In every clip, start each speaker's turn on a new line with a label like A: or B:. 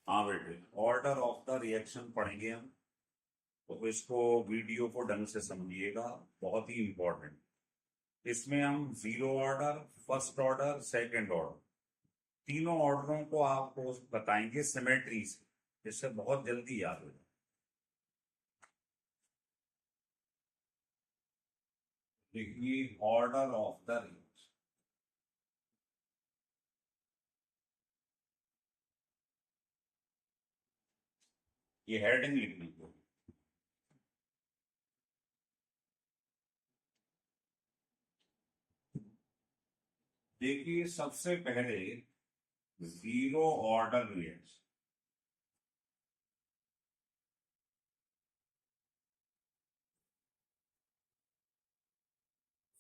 A: हाँ बेटे, order of the reaction पढ़ेंगे हम। तो इसको वीडियो को ढंग से समझिएगा, बहुत ही इंपॉर्टेंट। इसमें हम zero order, first order, second order, तीनों ऑर्डरों को आपको बताएंगे सिमेट्री से, जिससे बहुत जल्दी याद हो जाए। देखिए, ऑर्डर ऑफ द रिएक्शन, ये हेडिंग लिखनी है। देखिए, सबसे पहले जीरो ऑर्डर रिएक्शन,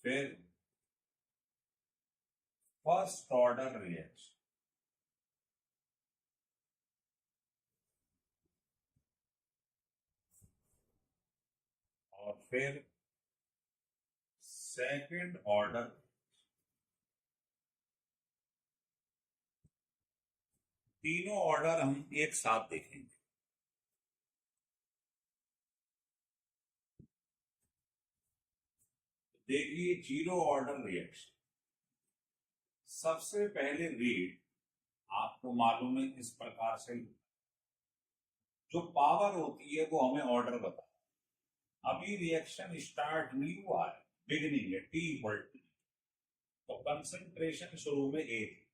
A: फिर फर्स्ट ऑर्डर रिएक्शन, और फिर सेकंड ऑर्डर। तीनों ऑर्डर हम एक साथ देखेंगे। देखिए, जीरो ऑर्डर रिएक्शन, सबसे पहले रेट आपको मालूम है किस प्रकार से, जो पावर होती है वो हमें ऑर्डर बताए। अभी रिएक्शन स्टार्ट नहीं हुआ है, बिगिनिंग है, टी इक्वल टू, तो कंसंट्रेशन शुरू में ए थी।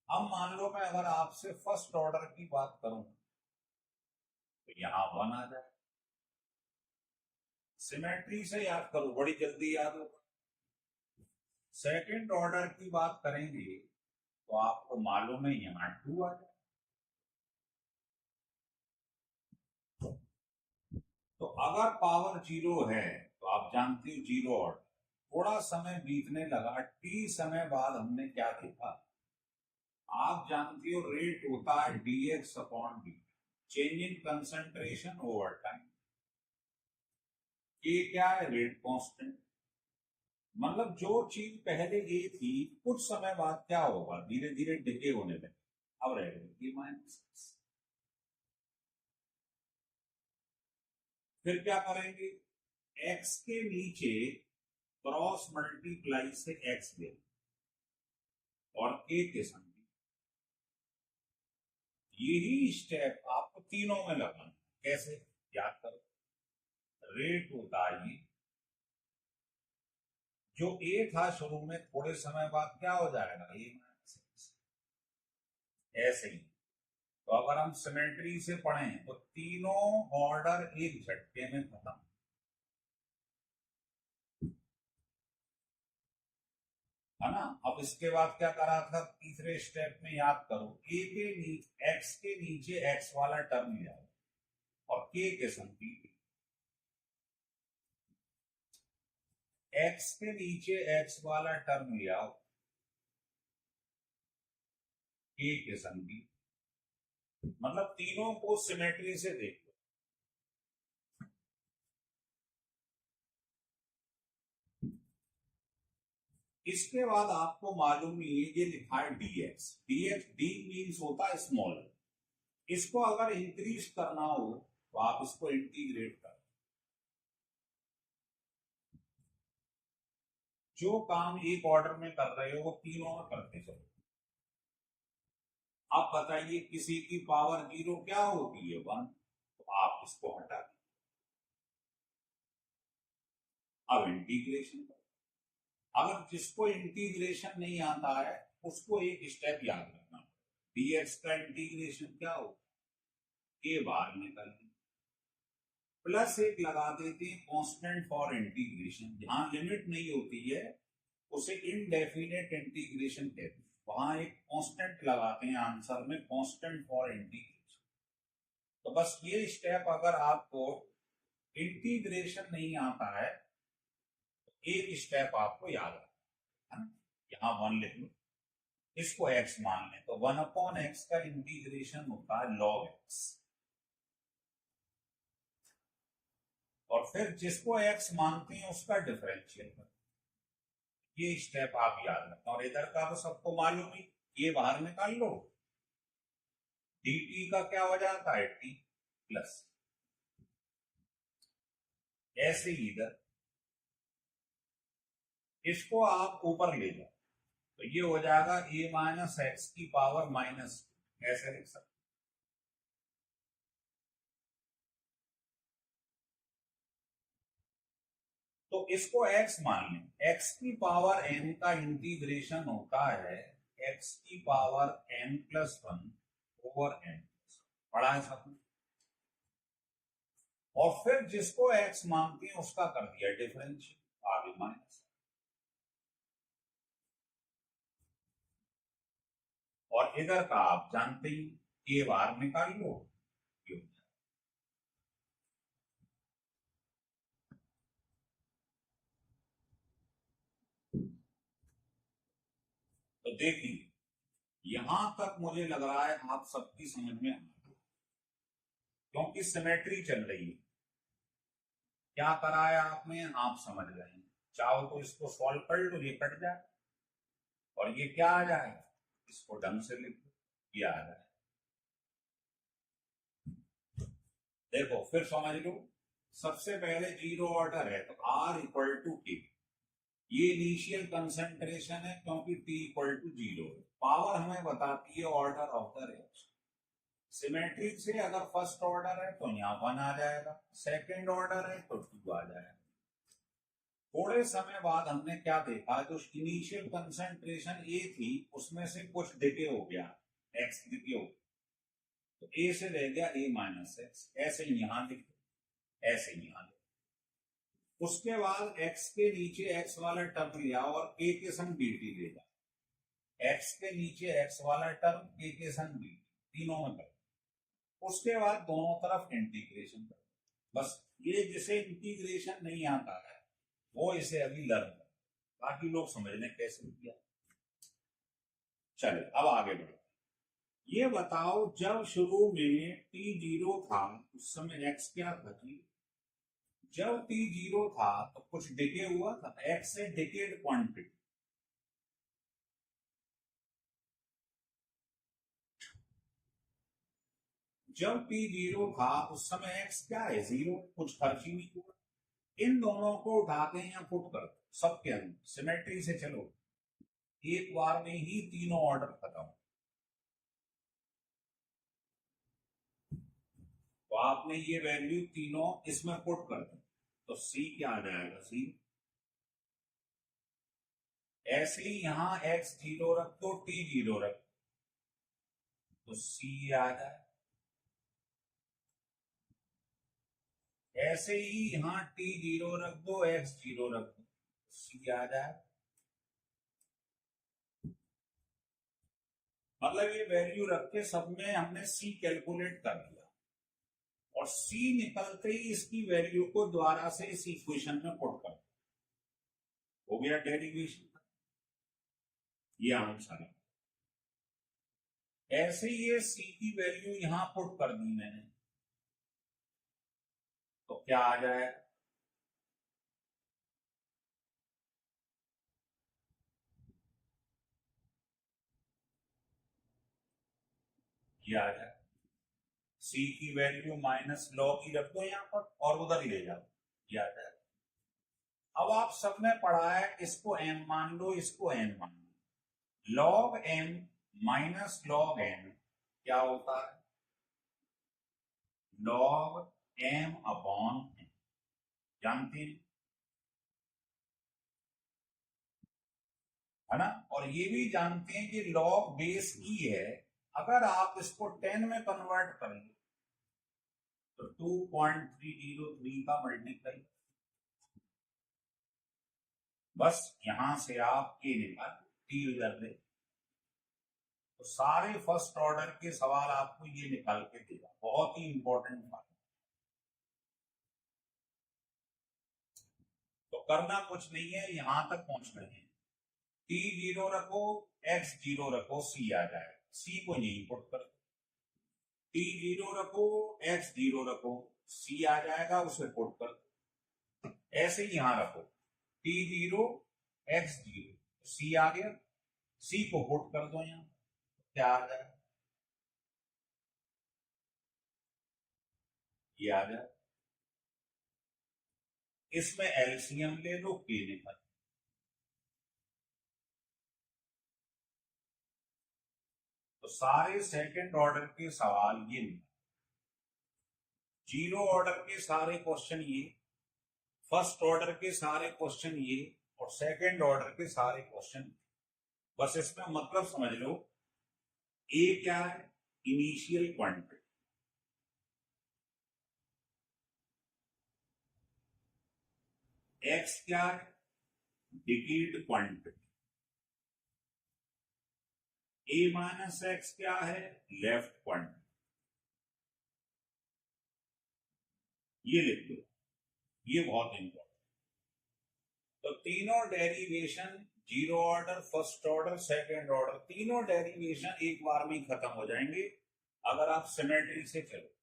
A: अब मान लो मैं अगर आपसे फर्स्ट ऑर्डर की बात करूं तो यहां वन आ जाए। सिमेट्री से याद करो, बड़ी जल्दी याद होगा। सेकंड ऑर्डर की बात करेंगे तो आपको मालूम है यहां टू आ जाए। तो अगर पावर जीरो है तो आप जानते हो जीरो ऑर्डर। थोड़ा समय बीतने लगा, टी समय बाद हमने क्या देखा, आप जानते हो रेट होता है dx upon dt, change in concentration over time. ये क्या है, रेट कांस्टेंट। मतलब जो चीज पहले ए थी, कुछ समय बाद क्या होगा, धीरे धीरे डिके होने लगे। अब रह गई ये माइनस। फिर क्या करेंगे, एक्स के नीचे क्रॉस मल्टीप्लाई से एक्स दे और के संग। यही स्टेप आपको तीनों में लगाना। कैसे, याद करो। रेट होता है, जो ए था शुरू में, थोड़े समय बाद क्या हो जाएगा, ये माइनस। ऐसे ही, तो अगर हम सिमेट्री से पढ़ें तो तीनों ऑर्डर एक झटके में खत्म। है ना। अब इसके बाद क्या करा था तीसरे स्टेप में, याद करो, ए के नीचे एक्स के नीचे एक्स वाला टर्म ले आओ और के संग एक्स के नीचे एक्स वाला टर्म ले आओ, के संग। मतलब तीनों को सिमेट्री से देख लो। इसके बाद आपको मालूम ही है, ये लिखा है dx, dx डी मीन्स होता है स्मॉल। इसको अगर इंक्रीज करना हो तो आप इसको इंटीग्रेट कर, जो काम एक ऑर्डर में कर रहे हो वो तीनों में करते चलो। अब बताइए, किसी की पावर जीरो क्या होती है, वन, तो आप इसको हटा दें। अब इंटीग्रेशन करो। अगर जिसको इंटीग्रेशन नहीं आता है उसको एक स्टेप याद रखना, dx का इंटीग्रेशन क्या हो, के बाहर निकल, प्लस एक लगा देते हैं कांस्टेंट फॉर इंटीग्रेशन। जहां लिमिट नहीं होती है उसे इनडेफिनेट इंटीग्रेशन कहते हैं, वहां एक कांस्टेंट लगाते हैं आंसर में, कांस्टेंट फॉर इंटीग्रेशन। तो बस ये स्टेप अगर आपको इंटीग्रेशन नहीं आता है तो एक स्टेप आपको याद रखना है ना। यहां वन लिख लो, इसको एक्स मान लें, तो वन अपॉन एक्स का इंटीग्रेशन होता है लॉग एक्स। और फिर जिसको एक्स मानते हैं उसका डिफरेंशियल कर, ये स्टेप आप याद रखना। और इधर का तो सबको मालूम ही, ये बाहर निकाल लो dt का क्या हो जाता है t प्लस, ऐसे ही इधर इसको आप ऊपर ले जाओ तो ये हो जाएगा a माइनस एक्स की पावर माइनस, ऐसे लिख सकते। तो इसको x मान लें, x की पावर n का इंटीग्रेशन होता है x की power n plus one over n, पढ़ा है सबने। और फिर जिसको x मानते हैं उसका कर दिया डिफरेंशियल, आगे माइनस। और इधर का आप जानते ही, ये बाहर निकाल लो, तो देखिए यहां तक मुझे लग रहा है आप सबकी समझ में आ गई, क्योंकि सिमेट्री चल रही है। क्या कराया आपने, आप समझ गए हैं। चाहो तो इसको सॉल्व कर लो, ये कट जाए और ये क्या आ जाएगा, इसको ढंग से लिख लो, ये आ जाए। देखो फिर समझ लो, सबसे पहले जीरो ऑर्डर है तो R इक्वल टू के, ये इनिशियल कंसंट्रेशन है क्योंकि T इक्वल टू जीरो है। पावर हमें बताती है order of the reaction. Symmetric से अगर फर्स्ट ऑर्डर है तो यहाँ वन आ जाएगा, सेकेंड ऑर्डर है तो टू आ जाएगा। थोड़े समय बाद हमने क्या देखा, जो इनिशियल कंसंट्रेशन ए थी उसमें से कुछ डिके हो गया, एक्स डिके हो गया, तो ए से रह गया ए माइनस एक्स, ऐसे यहां लिखो, ऐसे यहां लिखो। उसके बाद एक्स के नीचे एक्स वाला टर्म लिया और ए के संग dt ले जाओ, एक्स के नीचे एक्स वाला टर्म ए के संग dt, तीनों में करो। उसके बाद दोनों तरफ इंटीग्रेशन करो। बस ये जिसे इंटीग्रेशन नहीं आता है वो इसे अभी लर्न कर, बाकी लोग समझने कैसे किया। चले अब आगे बढ़ो। ये बताओ जब शुरू में t जीरो था उस समय x क्या था जी, जब t जीरो था तो कुछ डिके हुआ था, x से डिकेड क्वांटिटी। जब t जीरो था उस समय x क्या है, जीरो, कुछ खर्च ही नहीं हुआ। इन दोनों को उठाते हैं या पुट कर सबके अंदर, सिमेट्री से चलो, एक बार में ही तीनों ऑर्डर खत्म। तो आपने ये वैल्यू तीनों इसमें पुट कर दी तो C क्या आ जाएगा, C। ऐसे ही यहां x जीरो रख दो, t जीरो रख तो C आ जाए। ऐसे ही यहां t जीरो रख दो, x जीरो रख दो, C आ जाए। मतलब ये वैल्यू रख के सब में हमने C कैलकुलेट कर दिया और C निकलते ही इसकी वैल्यू को दोबारा से इस इक्वेशन में पुट कर, हो गया डेरिवेशन, ये आंसर है। ऐसे ही ये C की वैल्यू यहां पुट कर दी मैंने तो क्या आ जाए, ये आ जाए। C की वैल्यू माइनस लॉग ही रख दो यहां पर और उधर ले जाओ, ये आ जाए। अब आप सबने पढ़ा है, इसको m मान लो, इसको n मान लो। Log m minus log n क्या होता है, लॉग m अपॉन n, जानते हैं है ना। और ये भी जानते हैं कि लॉग बेस ई है, अगर आप इसको 10 में कन्वर्ट करेंगे तो 2.303 का मल्टीप्लाई, बस यहां से आप के निकाल टी उधर ले, तो सारे फर्स्ट ऑर्डर के सवाल आपको ये निकाल के देगा, बहुत ही इंपॉर्टेंट बात। तो करना कुछ नहीं है, यहां तक पहुंच गए हैं। टी जीरो रखो, एक्स जीरो रखो, सी आ जाए, सी को यही पुट कर, टी जीरो रखो, एक्स जीरो रखो, सी आ जाएगा, उसे पुट कर। ऐसे ही यहां रखो, टी जीरो एक्स जीरो, सी आ गया, सी को पुट कर दो यहां, क्या आ जाएगा, ये आ जाए, इसमें एलसीएम ले लो, के निकल। तो सारे सेकंड ऑर्डर के सवाल ये नहीं, जीरो ऑर्डर के सारे क्वेश्चन ये, फर्स्ट ऑर्डर के सारे क्वेश्चन ये, और सेकंड ऑर्डर के सारे क्वेश्चन। बस इसका मतलब समझ लो, ए क्या है, इनिशियल क्वांटिटी, एक्स क्या है, डिकेड क्वांटिटी, ए माइनस एक्स क्या है, लेफ्ट क्वांटिटी। ये लिख दो, ये बहुत इंपॉर्टेंट। तो तीनों derivation, zero order, first order, second order, तीनों डेरिवेशन एक बार में ही खत्म हो जाएंगे अगर आप सिमेट्री से चलो।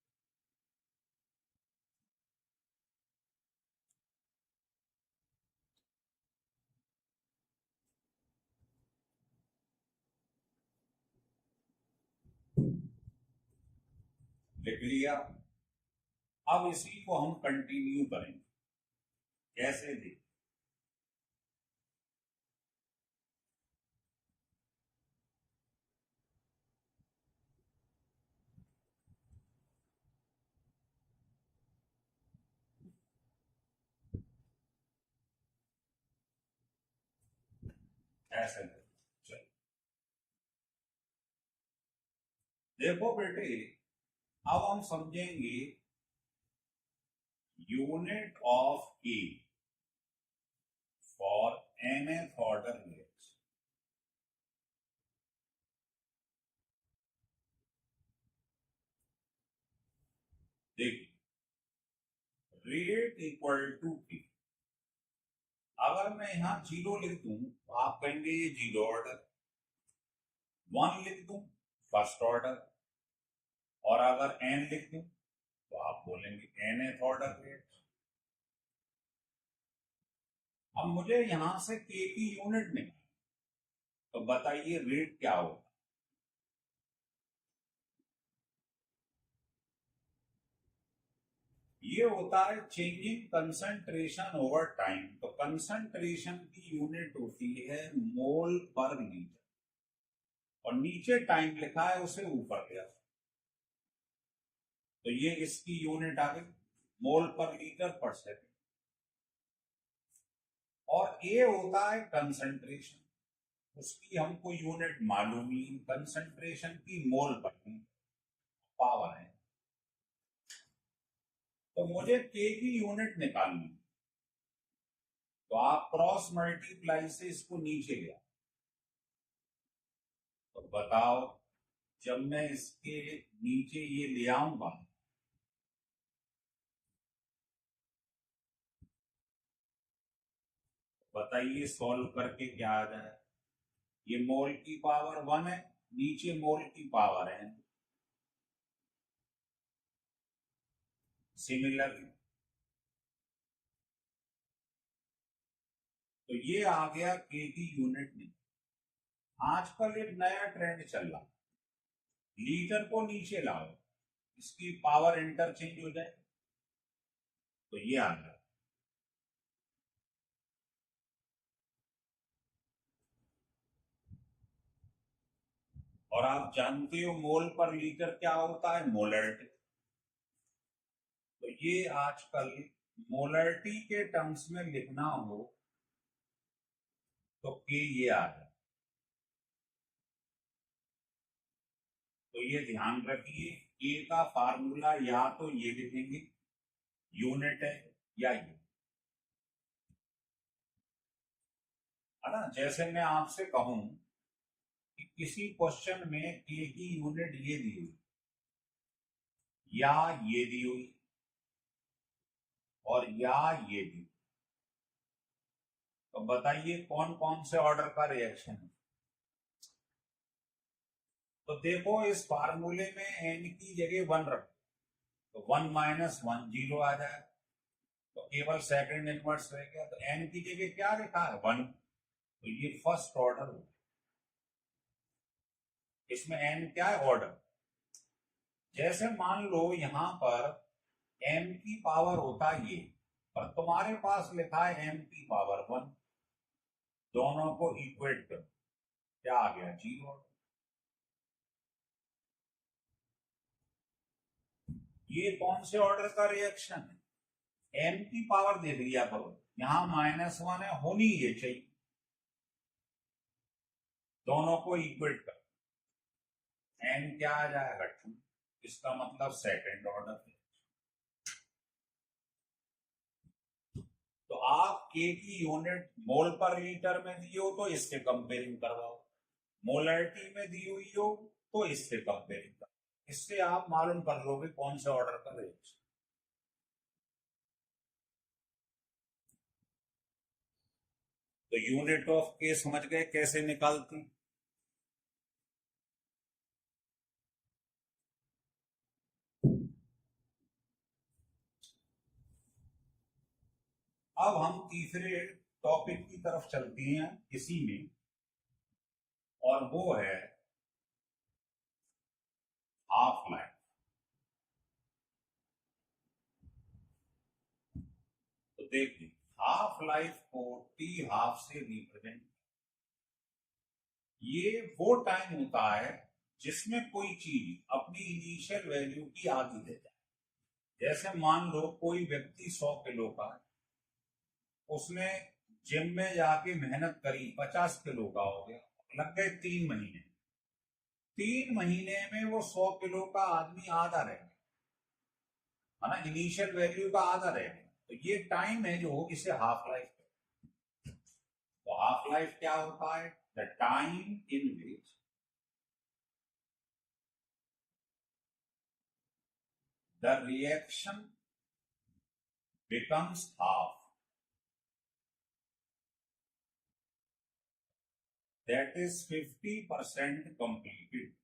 A: लिख लिया। अब इसी को हम कंटिन्यू करेंगे, कैसे देख, ऐसे देख। चलो देखो बेटे, अब हम समझेंगे यूनिट ऑफ के फॉर nth ऑर्डर रिएक्शन। देखिए, रेट इक्वल टू के, अगर मैं यहां जीरो लिख दूं तो आप कहेंगे ये जीरो ऑर्डर, वन लिख दूं फर्स्ट ऑर्डर, और अगर एन लिख दूं तो आप बोलेंगे nth ऑर्डर रेट। अब मुझे यहां से के की यूनिट निकालनी, तो बताइए रेट क्या होगा। ये होता है चेंजिंग कंसंट्रेशन ओवर टाइम। तो कंसंट्रेशन की यूनिट होती है मोल पर लीटर, और नीचे टाइम लिखा है उसे ऊपर लिया, तो ये इसकी यूनिट आ गई मोल पर लीटर पर सेकंड। और ए होता है कंसंट्रेशन, उसकी हमको यूनिट मालूम ही, कंसंट्रेशन की मोल पर पावर है। तो मुझे के की यूनिट निकालनी, तो आप क्रॉस मल्टीप्लाई से इसको नीचे ले आओ। तो बताओ, जब मैं इसके नीचे ये ले आऊंगा, बताइए सॉल्व करके क्या आ जाए। ये मोल की पावर वन है, नीचे मोल की पावर है, सिमिलरली तो ये आ गया के की यूनिट में। आजकल एक नया ट्रेंड चल रहा, लीटर को नीचे लाओ, इसकी पावर इंटरचेंज हो जाए, तो ये आ गया। और आप जानते हो मोल पर लीटर क्या होता है, मोलरिटी। तो ये आजकल मोलरिटी के टर्म्स में लिखना हो तो के ये आ जाए। तो ये ध्यान रखिए, के का फार्मूला या तो ये लिखेंगे, यूनिट है, या ये है ना। जैसे मैं आपसे कहूं कि किसी क्वेश्चन में के की यूनिट ये दी हुई, या ये दी हुई, और या ये दी, तो बताइए कौन कौन से ऑर्डर का रिएक्शन है। तो देखो, इस फार्मूले में एन की जगह वन रखो, तो वन माइनस वन जीरो आ जाए, तो केवल सेकंड इनवर्स रह गया। तो एन की जगह क्या लिखा है, वन, तो ये फर्स्ट ऑर्डर हो, इसमें एन क्या है, ऑर्डर। जैसे मान लो यहां पर m की पावर होता ये, पर तुम्हारे पास लिखा है m की पावर 1, दोनों को इक्वेट कर, क्या आ गया, 0। ये कौन से ऑर्डर का रिएक्शन है? m की पावर देख लिया करो, यहां -1 है, होनी ये चाहिए, दोनों को इक्वेट कर, n क्या आ जाएगा 2, इसका मतलब सेकंड ऑर्डर है। तो आप k की यूनिट मोल पर लीटर में दी हो तो इससे कंपेयरिंग करवाओ, मोलैरिटी में दी हुई हो तो इससे कंपेयरिंग करो, इससे आप मालूम कर लोगे कौन से ऑर्डर का रिएक्शन। तो यूनिट ऑफ के समझ गए कैसे निकालते हैं? अब हम तीसरे टॉपिक की तरफ चलते हैं इसी में, और वो है हाफ लाइफ। तो देखिए, हाफ लाइफ को टी हाफ से रिप्रेजेंट, ये वो टाइम होता है जिसमें कोई चीज अपनी इनिशियल वैल्यू की आधी ले जाए। जैसे मान लो कोई व्यक्ति 100 किलो का है, उसने जिम में जाके मेहनत करी, 50 किलो का हो गया, लग गए 3 महीने, 3 महीने में वो 100 किलो का आदमी आधा रह गया, है ना, इनिशियल वैल्यू का आधा रह गया। तो ये टाइम है जो इसे हाफ लाइफ, तो हाफ लाइफ क्या होता है, the time in which the reaction becomes half, that is 50% completed,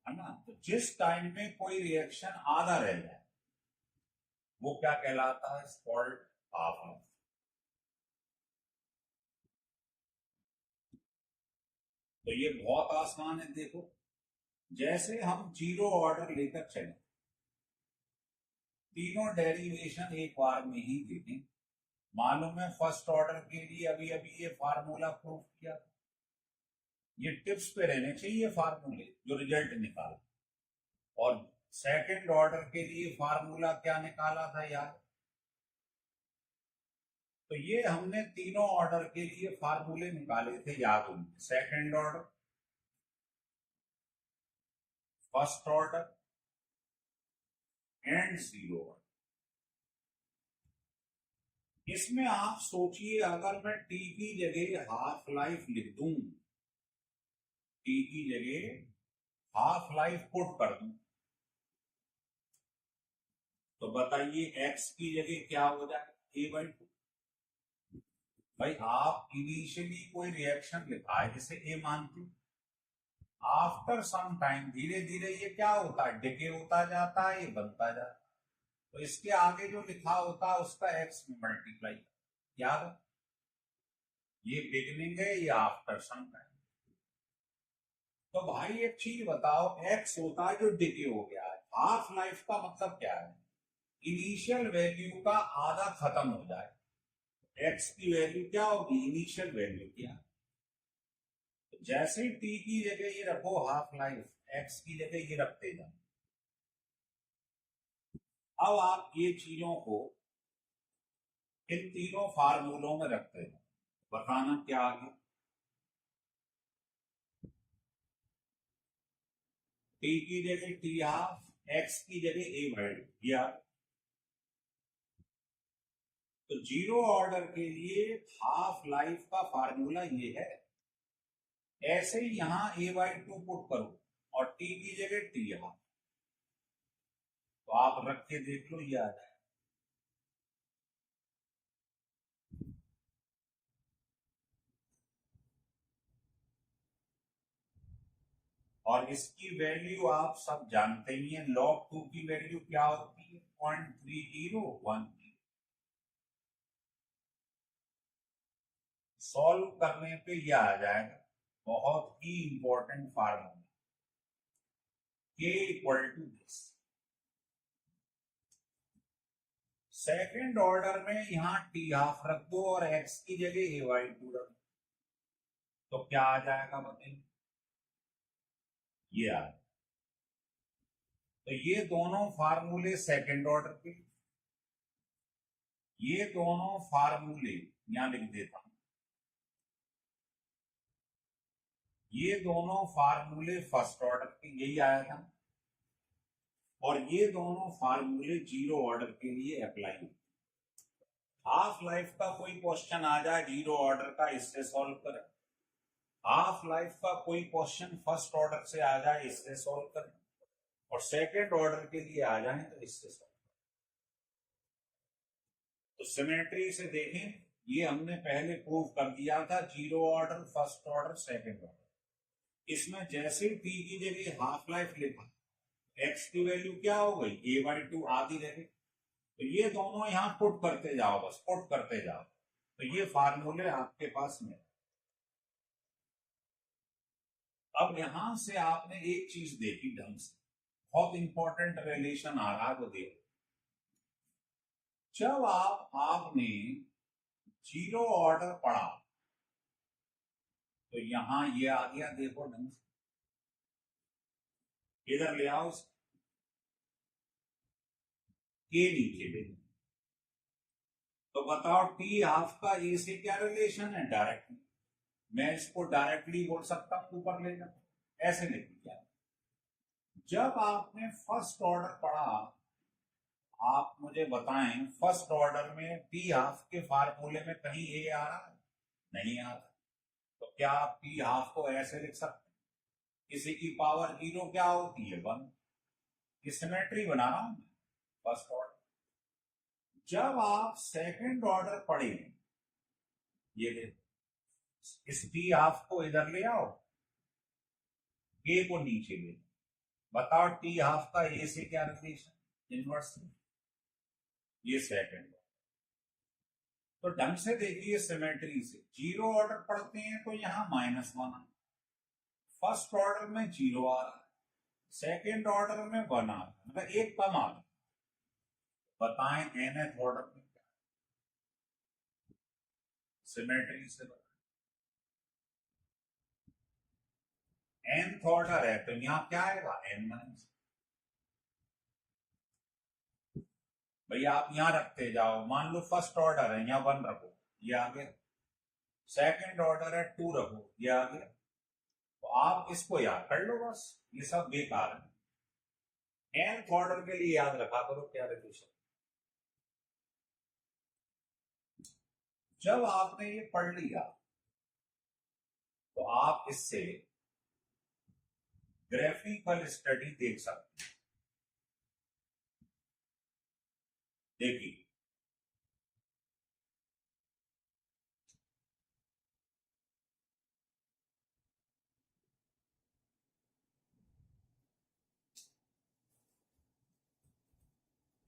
A: है ना। तो जिस टाइम में कोई रिएक्शन आधा रह जाए वो क्या कहलाता है, कॉल्ड हाफ लाइफ। तो ये बहुत आसान है, देखो, जैसे हम जीरो ऑर्डर लेकर चले, तीनों डेरिवेशन एक बार में ही देते, मालूम है फर्स्ट ऑर्डर के लिए अभी अभी ये फार्मूला प्रूफ किया, ये टिप्स पे रहने चाहिए फार्मूले जो रिजल्ट निकाला। और सेकंड ऑर्डर के लिए फार्मूला क्या निकाला था यार, तो ये हमने तीनों ऑर्डर के लिए फार्मूले निकाले थे, याद होंगे, second order, first order and zero order. इसमें आप सोचिए, अगर मैं टी की जगह हाफ लाइफ लिख दूं, टी की जगह हाफ लाइफ पुट कर दूं, तो बताइए एक्स की जगह क्या हो जाए, A/2। भाई आप इनिशियली कोई रिएक्शन लिखा है जिसे ए मानते, आफ्टर सम टाइम धीरे धीरे ये क्या होता है, डिके होता जाता है, ये बनता जाता है, तो इसके आगे जो लिखा होता है उसका एक्स में मल्टीप्लाई, याद है, ये बिगिनिंग है, ये आफ्टर सम टाइम। तो भाई एक चीज बताओ, एक्स होता है जो डिके हो गया है, हाफ लाइफ का मतलब क्या है, इनिशियल वैल्यू का आधा खत्म हो जाए, एक्स की वैल्यू क्या होगी, इनिशियल वैल्यू क्या, तो जैसे टी की जगह ये रखो हाफ लाइफ, एक्स की जगह ये रखते जाओ। अब आप ये चीजों को इन तीनों फार्मूलों में रखते हैं, बताना क्या आगे, टी की जगह टी हाफ, एक्स की जगह A/2, तो जीरो ऑर्डर के लिए हाफ लाइफ का फार्मूला ये है, ऐसे ही यहां A/2 पुट करो और टी की जगह टी हाफ, तो आप रख के देख लो ये आ जाए। और इसकी वैल्यू आप सब जानते ही हैं, log 2 की वैल्यू क्या होती है, 0.3013। सॉल्व करने पे यह आ जाएगा, बहुत ही important formula. k equal to this. Second order में यहां टी हाफ रख दो और x की जगह a/2 रख दो, तो क्या आ जाएगा बताइए? ये आ, तो ये दोनों फार्मूले सेकेंड ऑर्डर के, ये दोनों फार्मूले यहां लिख देता हूं, ये दोनों फार्मूले फर्स्ट ऑर्डर के, यही आया था, और ये दोनों फार्मूले जीरो ऑर्डर के लिए अप्लाई। हाफ लाइफ का कोई क्वेश्चन आ जाए जीरो ऑर्डर का, इससे सॉल्व करें। हाफ लाइफ का कोई क्वेश्चन फर्स्ट ऑर्डर से आ जाए, इससे सॉल्व करें, और सेकेंड ऑर्डर के लिए आ जाए तो इससे सॉल्व करें। तो सिमेट्री से देखें, ये हमने पहले प्रूव कर दिया था, zero order, first order, second order. इसमें जैसे टी की जगह हाफ लाइफ लिखा, एक्स की वैल्यू क्या हो गई, a/2 आधी रह गई, तो ये दोनों यहां पुट करते जाओ, बस पुट करते जाओ, तो ये फार्मूले आपके पास में। अब यहां से आपने एक चीज देखी ढंग से, बहुत इंपॉर्टेंट रिलेशन आ रहा है, वो देखो। जब आपने जीरो ऑर्डर पढ़ा तो यहां ये आ गया, देखो ढंग से, इधर ले आओ, के नीचे ले, तो बताओ टी हाफ का ए से क्या रिलेशन है, डायरेक्ट। मैं इसको डायरेक्टली बोल सकता हूं, ऊपर ले जाओ, ऐसे लिख दिया। जब आपने फर्स्ट ऑर्डर पढ़ा, आप मुझे बताएं फर्स्ट ऑर्डर में टी हाफ के फार्मूले में कहीं ए आ रहा है? नहीं आ रहा। तो क्या आप टी हाफ को ऐसे लिख सकते हैं, किसी की पावर जीरो क्या होती है, 1। ये सिमेट्री बना रहा हूं फर्स्ट ऑर्डर। जब आप सेकंड ऑर्डर पढ़े, ये देखो, इस टी हाफ को इधर ले आओ, के को नीचे ले, बताओ टी हाफ का ए से क्या रिलेशन, इनवर्स। ये सेकंड, तो ढंग से देखिए सिमेट्री से, जीरो ऑर्डर पढ़ते हैं तो यहां -1 आ, फर्स्ट ऑर्डर में जीरो आ रहा है, सेकेंड ऑर्डर में 1 आ रहा है, मतलब एक कम आ रहा है। बताएं nth ऑर्डर में क्या, सिमेट्री से nth ऑर्डर है तो यहां क्या आएगा, n-। भैया आप यहां रखते जाओ, मान लो फर्स्ट ऑर्डर है, यहां 1 रखो, ये आ गया। सेकेंड ऑर्डर है 2 रखो, ये आ गया। तो आप इसको याद कर लो, बस ये सब बेकार है। nth ऑर्डर के लिए याद रखा करो क्या रिलेशन। जब आपने ये पढ़ लिया तो आप इससे ग्राफिकल स्टडी देख सकते हैं। देखिए,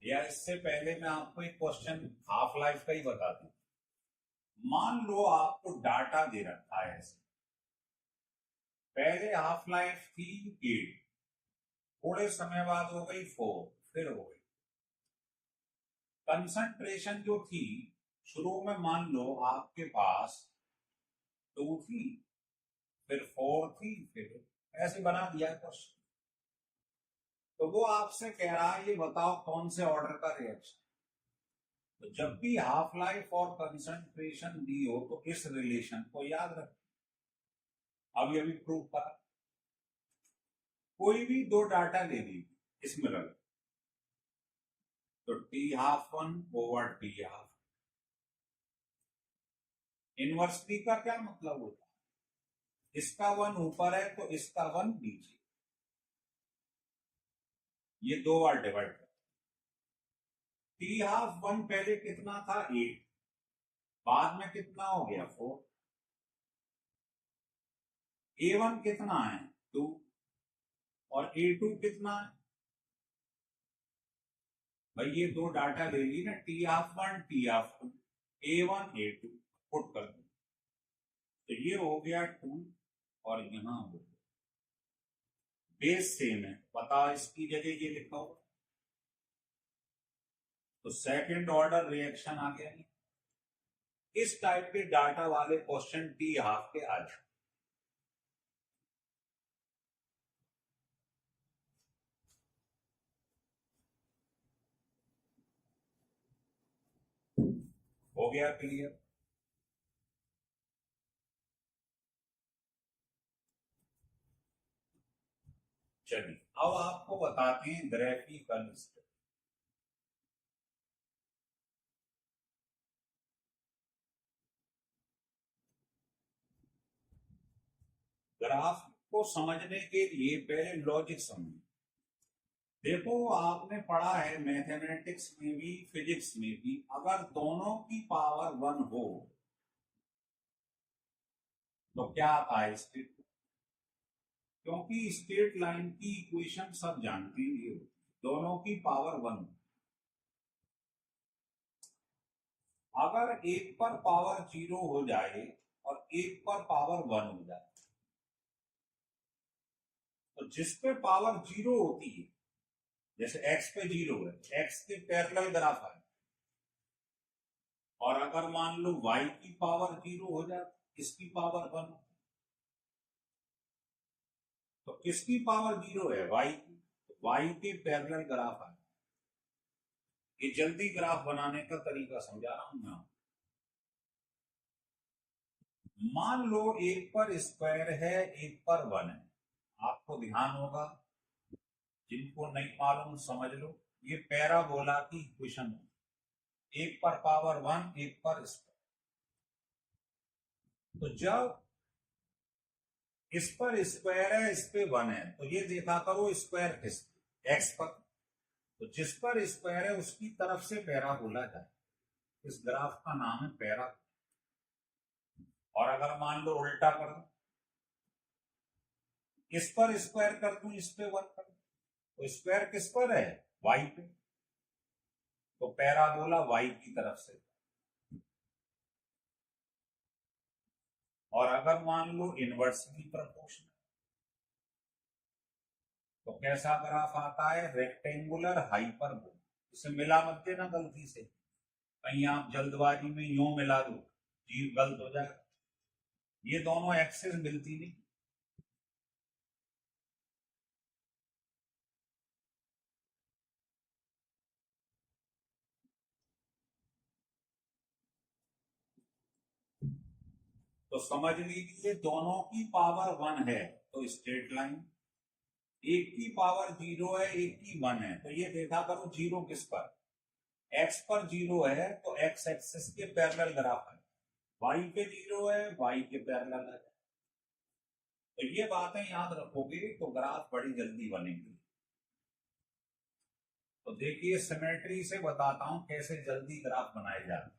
A: या इससे पहले मैं आपको एक क्वेश्चन हाफ लाइफ का ही बता दूं। मान लो आपको डाटा दे रखा है ऐसे, पहले हाफ लाइफ थी 8, थोड़े समय बाद हो गई 4, फिर हो गई। कंसंट्रेशन जो थी शुरू में, मान लो आपके पास 2 थी, फिर 4 थी, फिर ऐसे बना दिया क्वेश्चन। तो वो आपसे कह रहा है ये बताओ कौन से ऑर्डर का रिएक्शन। तो जब भी हाफ लाइफ और कंसंट्रेशन दी हो तो इस रिलेशन को याद रखें। अब ये भी प्रूव करा, कोई भी दो डाटा ले लीजिए, इसमें रख, तो T12 over T12। Inverse T का क्या मतलब होता है, इसका 1 ऊपर है तो इसका 1 नीचे, ये 2 बार डिवाइड कर। T12 पहले कितना था, 8, बाद में कितना हो गया, 4। A1 कितना है, 2, और A2 कितना है, भाई ये दो डाटा ले ली ना, T12 T12, A1 A2 put कर दो, तो ये हो गया 2 और यहां हो गया। बेस सेम है, पता इसकी जगह ये लिखा होगा, तो सेकंड ऑर्डर रिएक्शन आ गया। इस टाइप के डाटा वाले क्वेश्चन टी हाफ के आ जाए। हो गया क्लियर? चलिए अब आपको बताते हैं ग्राफिकल स्टडी। ग्राफ को समझने के लिए पहले लॉजिक समझें। देखो आपने पढ़ा है मैथमेटिक्स में भी फिजिक्स में भी, अगर दोनों की पावर 1 हो तो क्या आता है? स्टेट। क्योंकि स्ट्रेट लाइन की इक्वेशन सब जानते हैं, ये दोनों की पावर 1। अगर एक पर पावर 0 हो जाए और एक पर पावर 1 हो जाए, तो जिस पे पावर 0 होती है, जैसे x पे 0 है, x के पैरेलल ग्राफ है। और अगर मान लो y की पावर 0 हो जाए, इसकी पावर 1, तो किसकी पावर 0 है? y की। तो y के पैरेलल ग्राफ है। ये जल्दी ग्राफ बनाने का तरीका समझा रहा हूं मैं। मान लो एक पर स्क्वायर है, एक पर 1 है। आपको ध्यान होगा, जिनको नहीं मालूम समझ लो, ये पैराबोला की इक्वेशन है, एक पर पावर 1, एक पर स्क्वायर। तो जब इस पर स्क्वायर है, इस पे 1 है, तो ये देखा करो स्क्वायर किस एक्स पर। तो जिस पर स्क्वायर है उसकी तरफ से पैराबोला जाए, इस ग्राफ का नाम है पैरा। और अगर मान लो उल्टा कर दो, इस पर स्क्वायर कर दूं, इस पे 1 कर दूं, तो स्क्वायर किस पर है? वाई पे। तो पैराबोला वाई की तरफ से। और अगर मान लो इनवर्सली प्रोपोर्शनल, तो कैसा ग्राफ आता है? Rectangular hyperbola. इसे मिला मत देना गलती से, कहीं आप जल्दबाजी में यूं मिला दो, जी गलत हो जाएगा। ये दोनों एक्सिस मिलती नहीं। तो समझ लीजिए दोनों की पावर 1 है तो स्ट्रेट लाइन, एक की पावर 0 है, एक की 1 है, तो ये देखा करो 0 किस पर? एक्स पर 0 है तो एक्स एक्सिस के पैरेलल ग्राफ है, वाई पे 0 है, वाई के पैरेलल है। तो ये बातें याद रखोगे तो ग्राफ बड़ी जल्दी बनेगी। तो देखिए सिमेट्री से बताता हूं कैसे जल्दी ग्राफ बनाए जाते।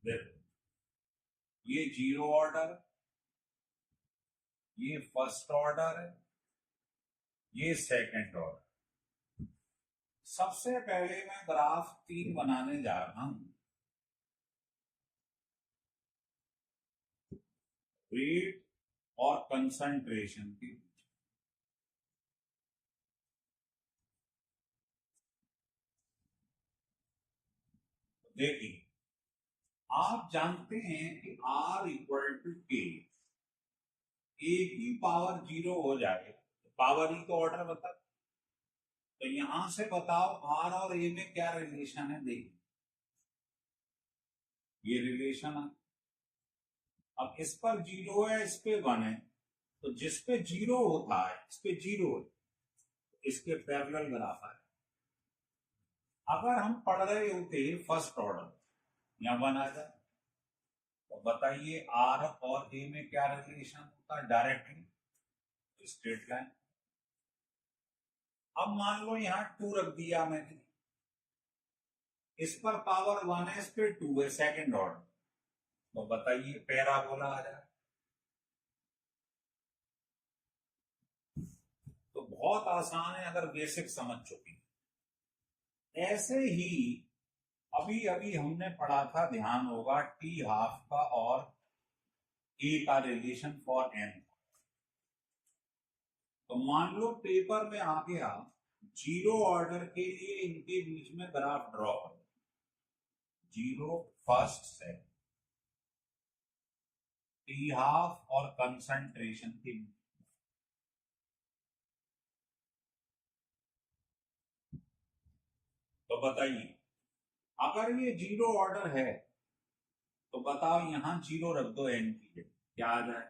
A: देखो ये 0 ऑर्डर, ये फर्स्ट ऑर्डर है, ये सेकंड ऑर्डर। सबसे पहले मैं ग्राफ 3 बनाने जा रहा हूं। रेट और कंसंट्रेशन की। देखिए आप जानते हैं कि R इक्वल टू के, एक ही पावर 0 हो जाए तो पावर ही तो ऑर्डर बता। तो यहां से बताओ R और A में क्या रिलेशन है? देखिए ये रिलेशन है। अब इस पर 0 है, इस पे 1 है, तो जिस पे 0 होता है इस पे 0 है, इसके पैरेलल ग्राफ है। अगर हम पढ़ रहे होते फर्स्ट ऑर्डर, यहां 1 आ जाए, तो बताइए आर और ए में क्या रिलेशन होता है? Directly straight line. अब मान लो यहां 2 रख दिया मैंने, इस पर पावर 1 है, इस पे 2 है, सेकंड ऑर्डर, तो बताइए पैराबोला आ जाए। तो बहुत आसान है अगर बेसिक समझ चुकी। ऐसे ही अभी अभी हमने पढ़ा था, ध्यान होगा, टी हाफ का और ए का रिलेशन फॉर एन। तो मान लो पेपर में आ गया जीरो ऑर्डर के लिए इनके बीच में ग्राफ ड्रॉ करो, zero first second, T half और कंसंट्रेशन के बीच। तो बताइए अगर ये जीरो ऑर्डर है तो बताओ यहां जीरो रख दो एन की जगह, क्या आ जाए?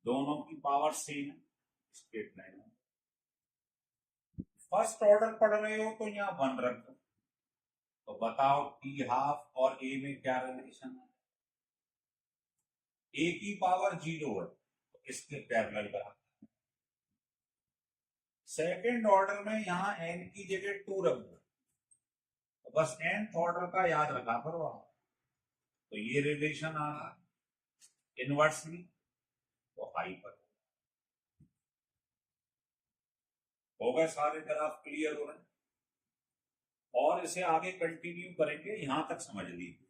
A: दोनों की पावर सेम है, स्ट्रेट लाइन है। फर्स्ट ऑर्डर पढ़ रहे हो तो यहाँ वन रख दो। तो बताओ टी हाफ और ए में क्या रिलेशन है? ए की पावर जीरो है तो इसके पैरेलल करा। सेकेंड ऑर्डर में यहाँ एन की जगह टू रख दो, तो बस nth ऑर्डर का याद रखा करो आप। तो ये रिलेशन आ रहा इनवर्सली, तो हाइपर। हो गए सारे ग्राफ क्लियर हो रहे हैं, और इसे आगे कंटिन्यू करेंगे, यहां तक समझ लीजिए।